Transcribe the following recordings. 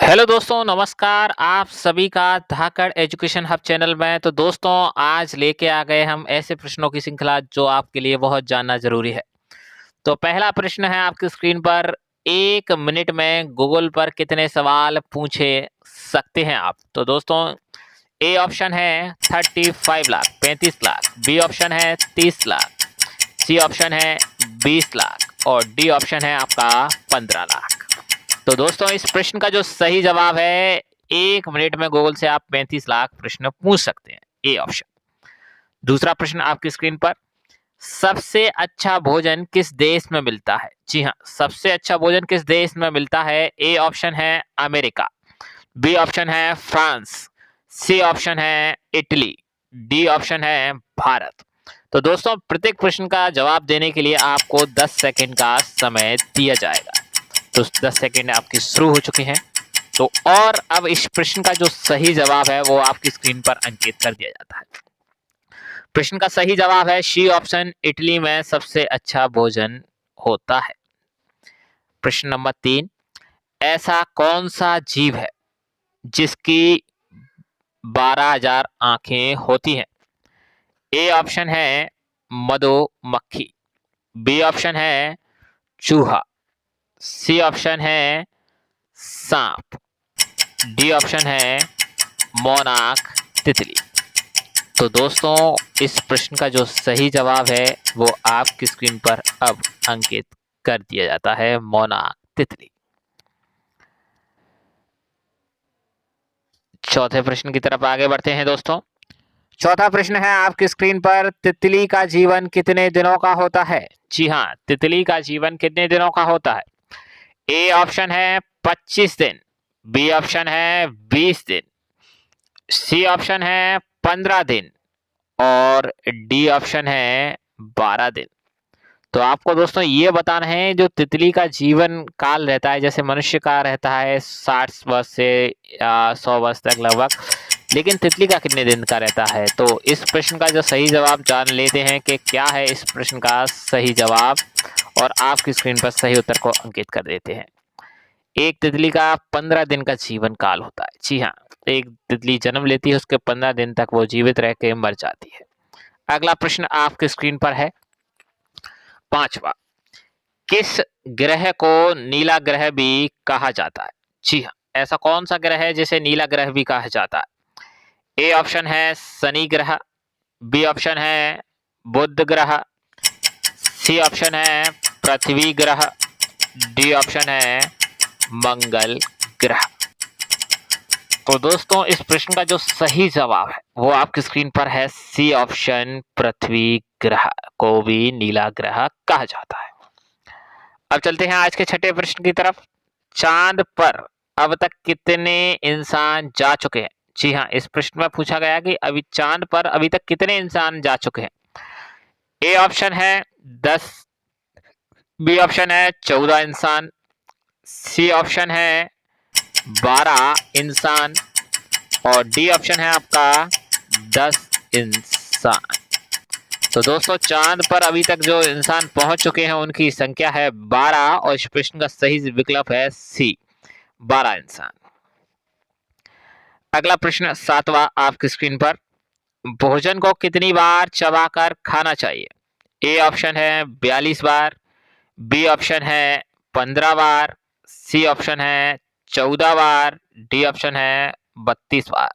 Hello दोस्तों, नमस्कार। आप सभी का धाकड़ एजुकेशन हब चैनल में। तो दोस्तों, आज लेके आ गए हम ऐसे प्रश्नों की श्रृंखला जो आपके लिए बहुत जानना ज़रूरी है। तो पहला प्रश्न है आपकी स्क्रीन पर, 1 मिनट में गूगल पर कितने सवाल पूछे सकते हैं आप? तो दोस्तों, ए ऑप्शन है 35 लाख, 35 लाख, बी ऑप्शन है 30 लाख, सी ऑप्शन है 20 लाख और डी ऑप्शन है आपका 15 लाख। तो दोस्तों, इस प्रश्न का जो सही जवाब है, 1 मिनट में गूगल से आप 35 लाख प्रश्न पूछ सकते हैं, ए ऑप्शन। दूसरा प्रश्न आपकी स्क्रीन पर, सबसे अच्छा भोजन किस देश में मिलता है? जी हाँ, सबसे अच्छा भोजन किस देश में मिलता है? ए ऑप्शन है अमेरिका, बी ऑप्शन है फ्रांस, सी ऑप्शन है इटली, डी ऑप्शन है भारत। तो दोस्तों, प्रत्येक प्रश्न का जवाब देने के लिए आपको 10 सेकंड का समय दिया जाएगा। तो 10 सेकंड आपके शुरू हो चुके हैं। तो और अब इस प्रश्न का जो सही जवाब है वो आपकी स्क्रीन पर अंकित कर दिया जाता है। प्रश्न का सही जवाब है सी ऑप्शन, इटली में सबसे अच्छा भोजन होता है। प्रश्न नंबर 3, ऐसा कौन सा जीव है जिसकी 12,000 आंखें होती हैं? ए ऑप्शन है मधुमक्खी, बी ऑप्शन है चूहा, सी ऑप्शन है सांप, डी ऑप्शन है मोनाक तितली। तो दोस्तों, इस प्रश्न का जो सही जवाब है वो आपकी स्क्रीन पर अब अंकित कर दिया जाता है, मोनाक तितली। चौथे प्रश्न की तरफ आगे बढ़ते हैं दोस्तों। चौथा प्रश्न है आपकी स्क्रीन पर, तितली का जीवन कितने दिनों का होता है? जी हाँ, तितली का जीवन कितने दिनों का होता है? ए ऑप्शन है 25 दिन, बी ऑप्शन है 20 दिन, सी ऑप्शन है 15 दिन और डी ऑप्शन है 12 दिन। तो आपको दोस्तों ये बताना है, जो तितली का जीवन काल रहता है, जैसे मनुष्य का रहता है 60 वर्ष से 100 वर्ष तक लगभग, लेकिन तितली का कितने दिन का रहता है? तो इस प्रश्न का जो सही जवाब जान लेते हैं कि क्या है इस प्रश्न का सही जवाब, और आपकी स्क्रीन पर सही उत्तर को अंकित कर देते हैं। एक तितली का 15 दिन का जीवन काल होता है। जी हाँ, एक तितली जन्म लेती है, उसके 15 दिन तक वो जीवित रह के मर जाती है। अगला प्रश्न आपके स्क्रीन पर है, पांचवा, किस ग्रह को नीला ग्रह भी कहा जाता है? जी हाँ, ऐसा कौन सा ग्रह है जिसे नीला ग्रह भी कहा जाता है? ए ऑप्शन है शनि ग्रह, बी ऑप्शन है बुध ग्रह, सी ऑप्शन है पृथ्वी ग्रह, डी ऑप्शन है मंगल ग्रह। तो दोस्तों, इस प्रश्न का जो सही जवाब है वो आपकी स्क्रीन पर है, सी ऑप्शन, पृथ्वी ग्रह को भी नीला ग्रह कहा जाता है। अब चलते हैं आज के छठे प्रश्न की तरफ। चांद पर अब तक कितने इंसान जा चुके हैं? जी हाँ, इस प्रश्न में पूछा गया कि अभी चांद पर अभी तक कितने इंसान जा चुके हैं। ए ऑप्शन है 10, बी ऑप्शन है 14 इंसान, सी ऑप्शन है 12 इंसान और डी ऑप्शन है आपका 10 इंसान। तो दोस्तों, चांद पर अभी तक जो इंसान पहुंच चुके हैं उनकी संख्या है 12 और इस प्रश्न का सही विकल्प है सी, 12 इंसान। अगला प्रश्न सातवां आपकी स्क्रीन पर, भोजन को कितनी बार चबाकर खाना चाहिए? ए ऑप्शन है 42 बार, बी ऑप्शन है 15 बार, सी ऑप्शन है 14 बार, डी ऑप्शन है 32 बार।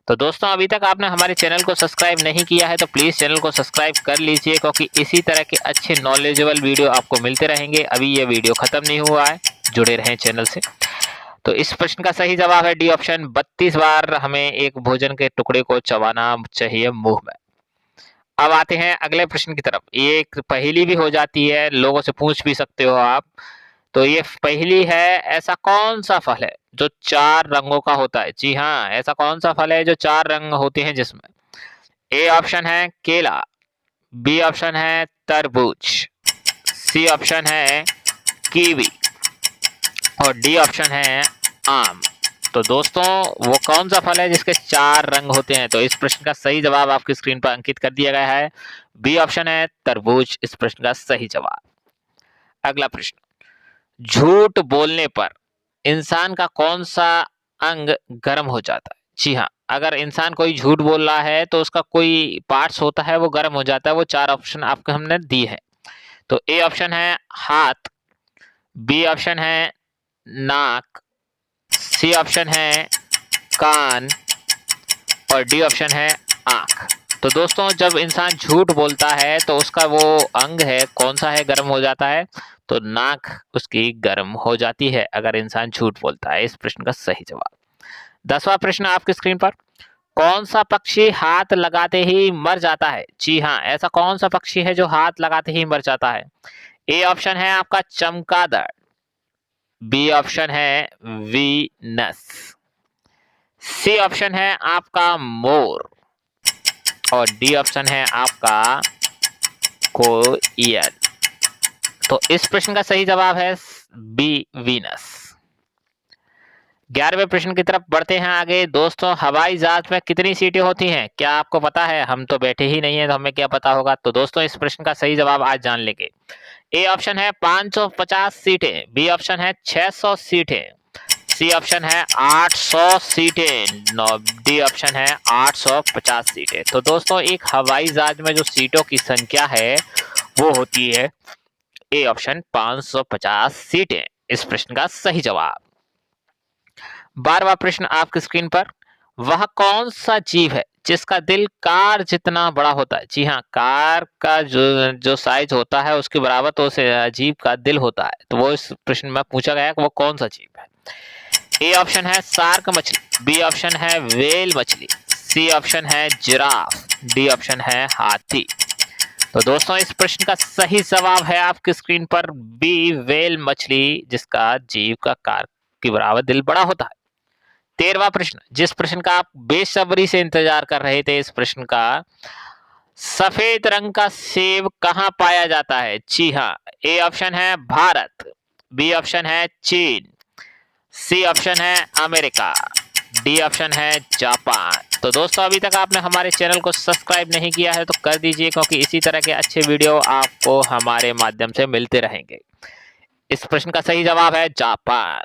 तो दोस्तों, अभी तक आपने हमारे चैनल को सब्सक्राइब नहीं किया है तो प्लीज़ चैनल को सब्सक्राइब कर लीजिए, क्योंकि इसी तरह के अच्छे नॉलेजेबल वीडियो आपको मिलते रहेंगे। अभी ये वीडियो ख़त्म नहीं हुआ है, जुड़े रहें चैनल से। तो इस प्रश्न का सही जवाब है डी ऑप्शन, 32 बार हमें एक भोजन के टुकड़े को चबाना चाहिए मुंह में। अब आते हैं अगले प्रश्न की तरफ। ये एक पहेली भी हो जाती है, लोगों से पूछ भी सकते हो आप। तो ये पहेली है, ऐसा कौन सा फल है जो 4 रंगों का होता है? जी हाँ, ऐसा कौन सा फल है जो 4 रंग होते हैं जिसमें? ए ऑप्शन है केला, बी ऑप्शन है तरबूज, सी ऑप्शन है कीवी और डी ऑप्शन है आम। तो दोस्तों, वो कौन सा फल है जिसके 4 रंग होते हैं? तो इस प्रश्न का सही जवाब आपकी स्क्रीन पर अंकित कर दिया गया है, बी ऑप्शन है तरबूज, इस प्रश्न का सही जवाब। अगला प्रश्न, झूठ बोलने पर इंसान का कौन सा अंग गर्म हो जाता है? जी हाँ, अगर इंसान कोई झूठ बोल रहा है तो उसका कोई पार्ट्स होता है वो गर्म हो जाता है। वो 4 ऑप्शन आपको हमने दी है। तो ए ऑप्शन है हाथ, बी ऑप्शन है नाक, सी ऑप्शन है कान और डी ऑप्शन है आँख। तो दोस्तों जब इंसान झूठ बोलता है तो उसका वो अंग है कौन सा है गर्म हो जाता है? तो नाक उसकी गर्म हो जाती है अगर इंसान झूठ बोलता है। इस प्रश्न का सही जवाब। 10वां प्रश्न आपकी स्क्रीन पर, कौन सा पक्षी हाथ लगाते ही मर जाता है? जी हाँ, ऐसा कौन सा पक्षी है जो हाथ लगाते ही मर जाता है? ए ऑप्शन है आपका चमगादड़, बी ऑप्शन है वीनस, सी ऑप्शन है आपका मोर और डी ऑप्शन है आपका कोयल। तो इस प्रश्न का सही जवाब है बी वीनस। 11वें प्रश्न की तरफ बढ़ते हैं आगे। दोस्तों हवाई जहाज में कितनी सीटें होती हैं? क्या आपको पता है? हम तो बैठे ही नहीं है तो हमें क्या पता होगा। तो दोस्तों इस प्रश्न का सही जवाब आज जान लेंगे। ए ऑप्शन है 550 सीटें, बी ऑप्शन है 600 सीटें, सी ऑप्शन है 800 सीटें, डी ऑप्शन है 850 सीटें। तो दोस्तों एक हवाई जहाज में जो सीटों की संख्या है वो होती है ए ऑप्शन 550 सीटें। इस प्रश्न का सही जवाब। 12वां प्रश्न आपकी स्क्रीन पर, वह कौन सा जीव है जिसका दिल कार जितना बड़ा होता है? जी हाँ, कार का जो साइज होता है उसके बराबर तो उस जीव का दिल होता है। तो वो इस प्रश्न में पूछा गया है कि वो कौन सा जीव है। ए ऑप्शन है शार्क मछली, बी ऑप्शन है व्हेल मछली, सी ऑप्शन है जिराफ, डी ऑप्शन है हाथी। तो दोस्तों इस प्रश्न का सही जवाब है आपकी स्क्रीन पर बी व्हेल मछली, जिसका जीव का कार के बराबर दिल बड़ा होता है। 13वां प्रश्न, जिस प्रश्न का आप बेसब्री से इंतजार कर रहे थे, इस प्रश्न का, सफेद रंग का सेब कहाँ पाया जाता है? जी हाँ, ए ऑप्शन है भारत, बी ऑप्शन है चीन, सी ऑप्शन है अमेरिका, डी ऑप्शन है जापान। तो दोस्तों अभी तक आपने हमारे चैनल को सब्सक्राइब नहीं किया है तो कर दीजिए, क्योंकि इसी तरह के अच्छे वीडियो आपको हमारे माध्यम से मिलते रहेंगे। इस प्रश्न का सही जवाब है जापान।